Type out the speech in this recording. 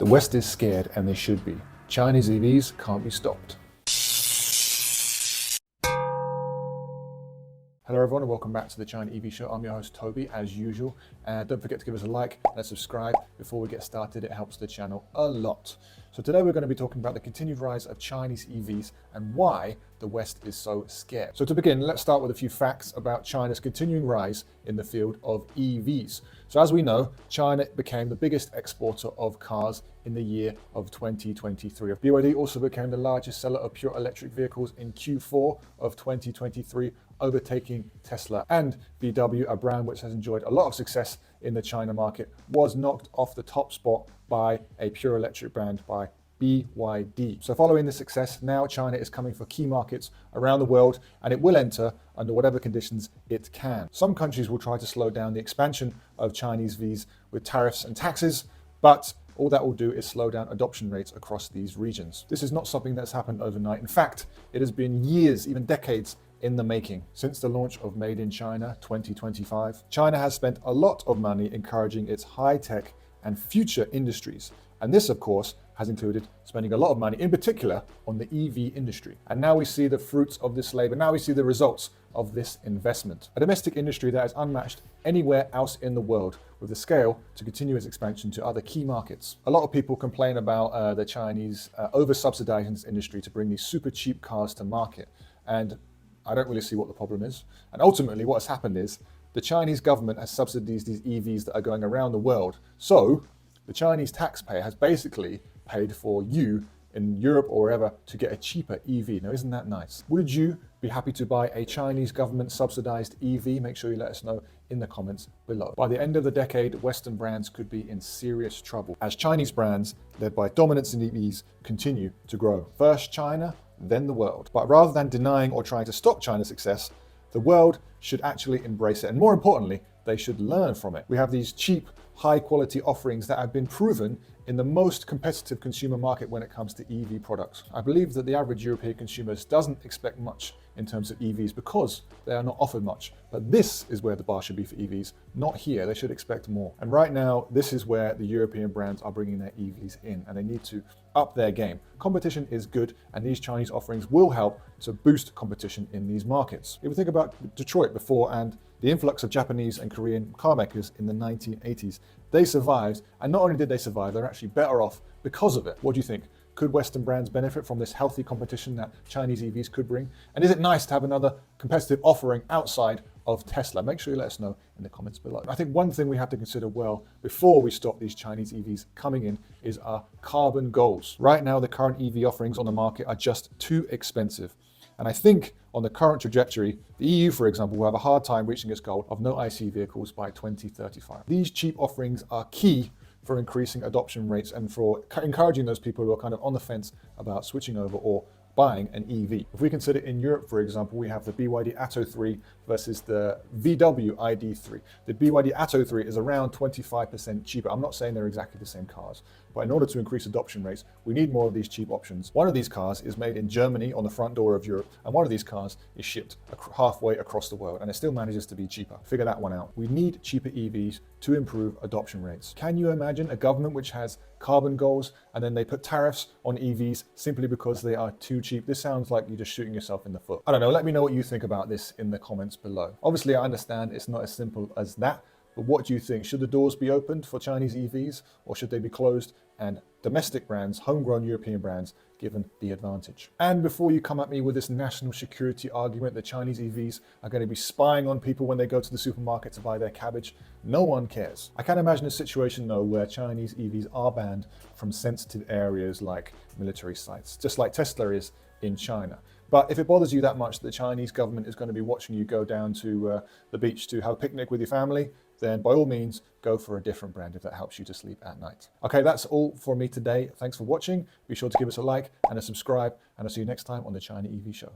The West is scared, and they should be. Chinese EVs can't be stopped. Hello everyone and welcome back to the China EV Show. I'm your host Toby, as usual. Don't forget to give us a like and a subscribe before we get started. It helps the channel a lot. So today we're going to be talking about the continued rise of Chinese EVs and why the West is so scared. So to begin, let's start with a few facts about China's continuing rise in the field of EVs. So as we know, China became the biggest exporter of cars in the year of 2023. BYD also became the largest seller of pure electric vehicles in Q4 of 2023, overtaking Tesla. And VW, a brand which has enjoyed a lot of success in the China market, was knocked off the top spot by a pure electric brand, by BYD. So following this success, now China is coming for key markets around the world, and it will enter under whatever conditions it can. Some countries will try to slow down the expansion of Chinese EVs with tariffs and taxes, but all that will do is slow down adoption rates across these regions. This is not something that's happened overnight. In fact, it has been years, even decades, in the making. Since the launch of Made in China 2025, China has spent a lot of money encouraging its high-tech and future industries. And this, of course, has included spending a lot of money, in particular, on the EV industry. And now we see the fruits of this labor. Now we see the results of this investment. A domestic industry that is unmatched anywhere else in the world, with the scale to continue its expansion to other key markets. A lot of people complain about the Chinese over-subsidizing this industry to bring these super cheap cars to market. And I don't really see what the problem is. And ultimately what has happened is the Chinese government has subsidized these EVs that are going around the world. So the Chinese taxpayer has basically paid for you in Europe or wherever to get a cheaper EV. Now, isn't that nice? Would you be happy to buy a Chinese government subsidized EV? Make sure you let us know in the comments below. By the end of the decade, Western brands could be in serious trouble as Chinese brands, led by dominance in EVs, continue to grow. First China, then the world. But rather than denying or trying to stop China's success, the world should actually embrace it. And more importantly, they should learn from it. We have these cheap, high quality offerings that have been proven in the most competitive consumer market when it comes to EV products. I believe that the average European consumer doesn't expect much in terms of EVs because they are not offered much. But this is where the bar should be for EVs, not here. They should expect more. And right now, this is where the European brands are bringing their EVs in, and they need to up their game. Competition is good, and these Chinese offerings will help to boost competition in these markets. If we think about Detroit before and the influx of Japanese and Korean car makers in the 1980s, they survived, and not only did they survive, they're actually better off because of it. What do you think? Could Western brands benefit from this healthy competition that Chinese EVs could bring? And is it nice to have another competitive offering outside of Tesla? Make sure you let us know in the comments below. I think one thing we have to consider well before we stop these Chinese EVs coming in is our carbon goals. Right now, the current EV offerings on the market are just too expensive. And I think on the current trajectory, the EU, for example, will have a hard time reaching its goal of no ICE vehicles by 2035. These cheap offerings are key for increasing adoption rates and for encouraging those people who are kind of on the fence about switching over or buying an EV. If we consider in Europe, for example, we have the BYD Atto 3 versus the VW ID3. The BYD Atto 3 is around 25% cheaper. I'm not saying they're exactly the same cars, but in order to increase adoption rates, we need more of these cheap options. One of these cars is made in Germany on the front door of Europe, and one of these cars is shipped halfway across the world, and it still manages to be cheaper. Figure that one out. We need cheaper EVs to improve adoption rates. Can you imagine a government which has carbon goals and then they put tariffs on EVs simply because they are too cheap? This sounds like you're just shooting yourself in the foot. I don't know, let me know what you think about this in the comments below. Obviously, I understand it's not as simple as that, but what do you think? Should the doors be opened for Chinese EVs, or should they be closed and domestic brands, homegrown European brands, given the advantage? And before you come at me with this national security argument that Chinese EVs are going to be spying on people when they go to the supermarket to buy their cabbage, no one cares. I can imagine a situation though where Chinese EVs are banned from sensitive areas like military sites, just like Tesla is in China. But if it bothers you that much that the Chinese government is going to be watching you go down to the beach to have a picnic with your family, then by all means, go for a different brand if that helps you to sleep at night. Okay, that's all for me today. Thanks for watching. Be sure to give us a like and a subscribe, and I'll see you next time on the China EV Show.